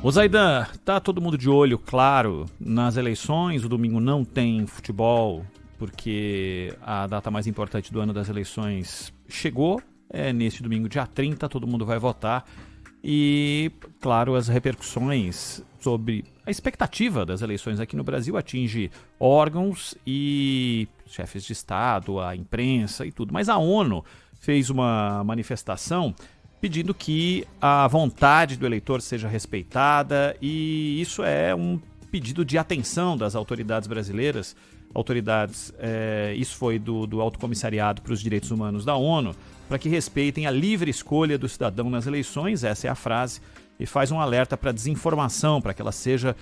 Ô Zaidan, tá todo mundo de olho, claro, nas eleições. O domingo não tem futebol, porque a data mais importante do ano das eleições chegou. É neste domingo, dia 30, todo mundo vai votar. E, claro, as repercussões sobre a expectativa das eleições aqui no Brasil atinge órgãos e chefes de Estado, a imprensa e tudo. Mas a ONU fez uma manifestação pedindo que a vontade do eleitor seja respeitada, e isso é um pedido de atenção das autoridades brasileiras. Isso foi do Alto Comissariado para os Direitos Humanos da ONU, para que respeitem a livre escolha do cidadão nas eleições, essa é a frase, e faz um alerta para a desinformação, para que ela seja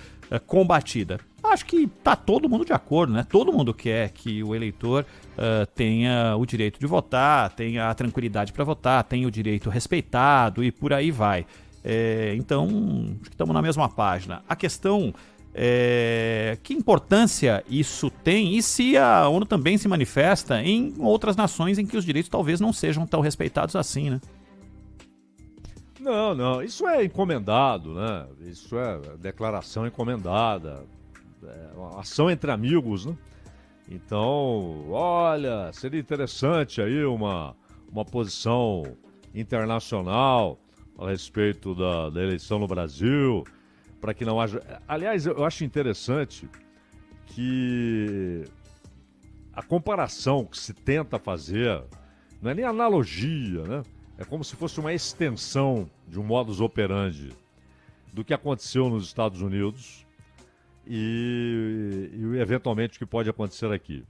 combatida. Acho que está todo mundo de acordo, né? Todo mundo quer que o eleitor tenha o direito de votar, tenha a tranquilidade para votar, tenha o direito respeitado e por aí vai. Então, acho que estamos na mesma página. A questão que importância isso tem, e se a ONU também se manifesta em outras nações em que os direitos talvez não sejam tão respeitados assim, né? Não, isso é encomendado, né? Isso é declaração encomendada, uma ação entre amigos, né? Então, olha, seria interessante aí uma posição internacional a respeito da eleição no Brasil, para que não haja... Aliás, eu acho interessante que a comparação que se tenta fazer não é nem analogia, né? É como se fosse uma extensão de um modus operandi do que aconteceu nos Estados Unidos e eventualmente o que pode acontecer aqui.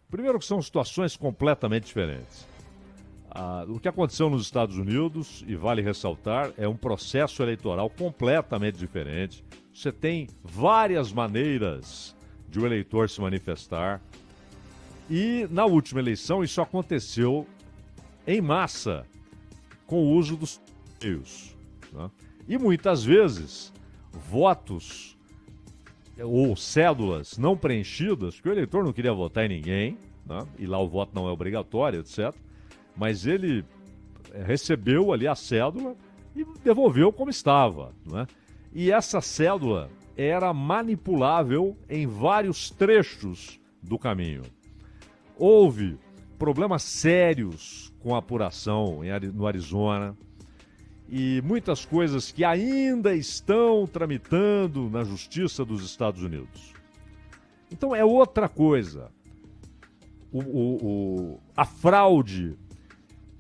Primeiro que são situações completamente diferentes. O que aconteceu nos Estados Unidos, e vale ressaltar, é um processo eleitoral completamente diferente. Você tem várias maneiras de o eleitor se manifestar. E na última eleição isso aconteceu em massa, com o uso dos meios, né? E muitas vezes votos ou cédulas não preenchidas, que o eleitor não queria votar em ninguém, né? E lá o voto não é obrigatório, etc. Mas ele recebeu ali a cédula e devolveu como estava, né? E essa cédula era manipulável em vários trechos do caminho. Houve problemas sérios com a apuração no Arizona e muitas coisas que ainda estão tramitando na Justiça dos Estados Unidos. Então é outra coisa. A fraude,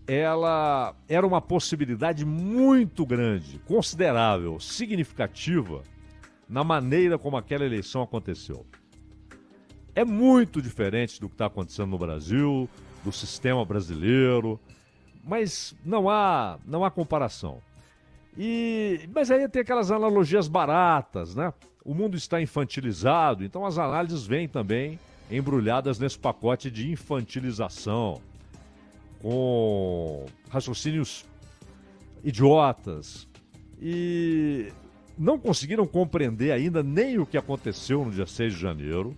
ela era uma possibilidade muito grande, considerável, significativa na maneira como aquela eleição aconteceu. É muito diferente do que está acontecendo no Brasil, do sistema brasileiro, mas não há comparação. Mas aí tem aquelas analogias baratas, né? O mundo está infantilizado, então as análises vêm também embrulhadas nesse pacote de infantilização, com raciocínios idiotas, e não conseguiram compreender ainda nem o que aconteceu no dia 6 de janeiro,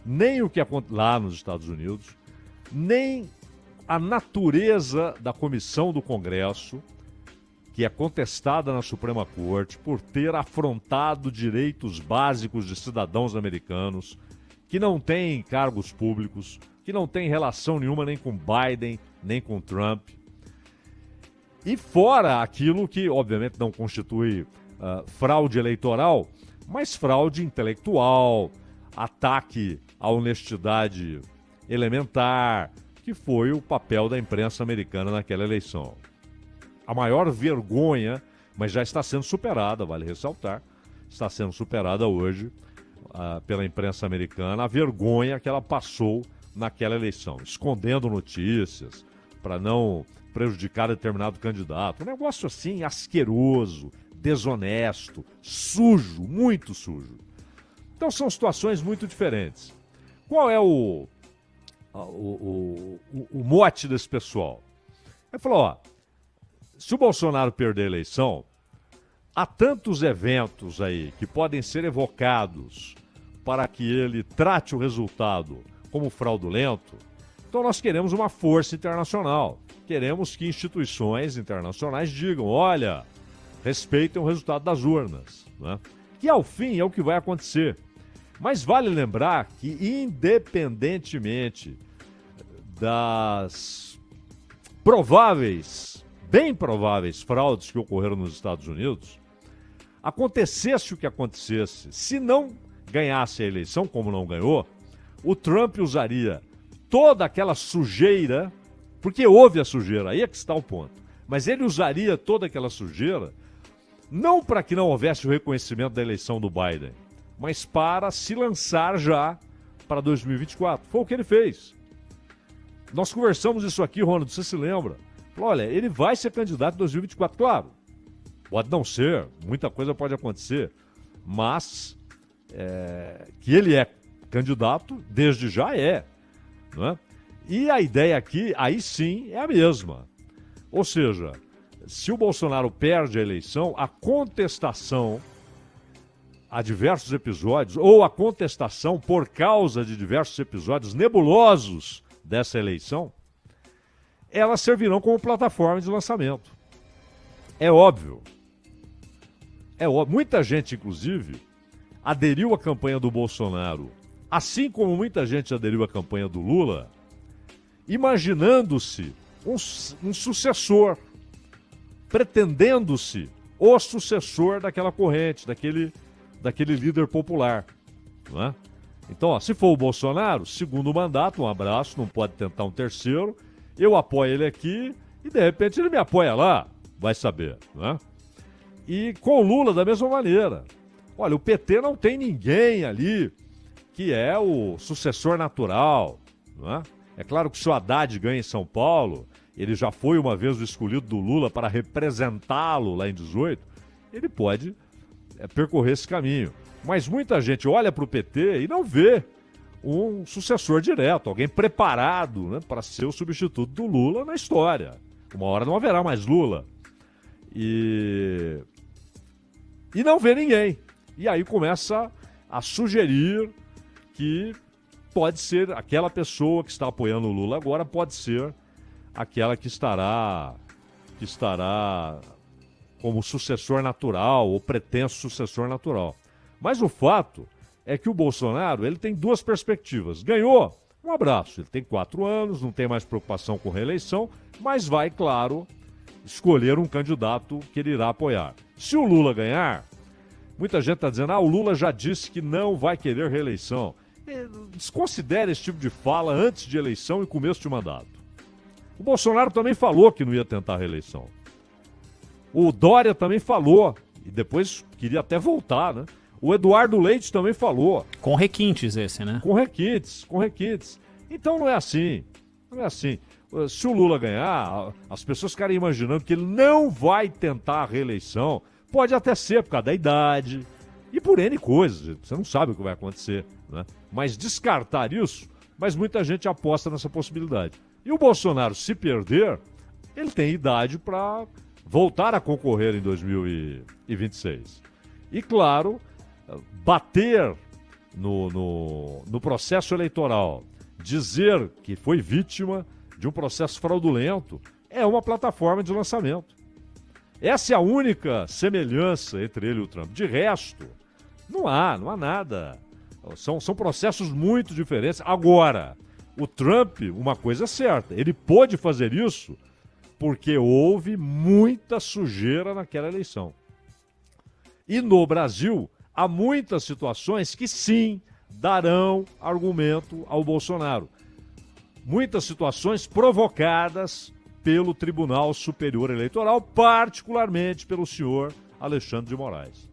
nem o que aconteceu lá nos Estados Unidos, nem a natureza da comissão do Congresso, que é contestada na Suprema Corte por ter afrontado direitos básicos de cidadãos americanos que não têm cargos públicos, que não têm relação nenhuma nem com Biden, nem com Trump. E fora aquilo que, obviamente, não constitui fraude eleitoral, mas fraude intelectual, ataque à honestidade elementar, que foi o papel da imprensa americana naquela eleição. A maior vergonha, mas já está sendo superada, vale ressaltar, está sendo superada hoje pela imprensa americana, a vergonha que ela passou naquela eleição, escondendo notícias para não prejudicar determinado candidato. Um negócio assim asqueroso, desonesto, sujo, muito sujo. Então são situações muito diferentes. Qual é o mote desse pessoal? Ele falou, ó, se o Bolsonaro perder a eleição, há tantos eventos aí que podem ser evocados para que ele trate o resultado como fraudulento, então nós queremos uma força internacional. Queremos que instituições internacionais digam, olha, respeitem o resultado das urnas, né? Que ao fim é o que vai acontecer. Mas vale lembrar que, independentemente das prováveis, bem prováveis fraudes que ocorreram nos Estados Unidos, acontecesse o que acontecesse, se não ganhasse a eleição, como não ganhou, o Trump usaria toda aquela sujeira, porque houve a sujeira, aí é que está o ponto, mas ele usaria toda aquela sujeira não para que não houvesse o reconhecimento da eleição do Biden, mas para se lançar já para 2024. Foi o que ele fez. Nós conversamos isso aqui, Ronald, você se lembra? Falou, olha, ele vai ser candidato em 2024, claro. Pode não ser, muita coisa pode acontecer, mas que ele é candidato, desde já é. Não é? E a ideia aqui, aí sim, é a mesma. Ou seja, se o Bolsonaro perde a eleição, a contestação a diversos episódios, ou a contestação por causa de diversos episódios nebulosos dessa eleição, elas servirão como plataforma de lançamento. É óbvio. Muita gente, inclusive, aderiu à campanha do Bolsonaro, assim como muita gente aderiu à campanha do Lula, imaginando-se um sucessor, pretendendo-se o sucessor daquela corrente, daquele líder popular. Não é? Então, ó, se for o Bolsonaro, segundo mandato, um abraço, não pode tentar um terceiro, eu apoio ele aqui e de repente ele me apoia lá, vai saber. Não é? E com o Lula da mesma maneira. Olha, o PT não tem ninguém ali que é o sucessor natural. Não é? É claro que se o Haddad ganha em São Paulo, ele já foi uma vez o escolhido do Lula para representá-lo lá em 18, ele pode percorrer esse caminho. Mas muita gente olha para o PT e não vê um sucessor direto, alguém preparado, né, para ser o substituto do Lula na história. Uma hora não haverá mais Lula. E não vê ninguém. E aí começa a sugerir que pode ser aquela pessoa que está apoiando o Lula agora, pode ser aquela que estará como sucessor natural ou pretenso sucessor natural. Mas o fato é que o Bolsonaro ele tem duas perspectivas. Ganhou, um abraço. Ele tem 4 anos, não tem mais preocupação com reeleição, mas vai, claro, escolher um candidato que ele irá apoiar. Se o Lula ganhar, muita gente está dizendo, o Lula já disse que não vai querer reeleição. Desconsidere esse tipo de fala antes de eleição e começo de mandato. O Bolsonaro também falou que não ia tentar a reeleição. O Dória também falou, e depois queria até voltar, né? O Eduardo Leite também falou. Com requintes esse, né? Com requintes. Então não é assim. Se o Lula ganhar, as pessoas ficarem imaginando que ele não vai tentar a reeleição. Pode até ser por causa da idade e por N coisas. Você não sabe o que vai acontecer, né? Mas descartar isso, mas muita gente aposta nessa possibilidade. E o Bolsonaro, se perder, ele tem idade para voltar a concorrer em 2026. E, claro, bater no processo eleitoral, dizer que foi vítima de um processo fraudulento, é uma plataforma de lançamento. Essa é a única semelhança entre ele e o Trump. De resto, não há nada. São processos muito diferentes. Agora, o Trump, uma coisa é certa, ele pôde fazer isso porque houve muita sujeira naquela eleição. E no Brasil, há muitas situações que sim darão argumento ao Bolsonaro. Muitas situações provocadas pelo Tribunal Superior Eleitoral, particularmente pelo senhor Alexandre de Moraes.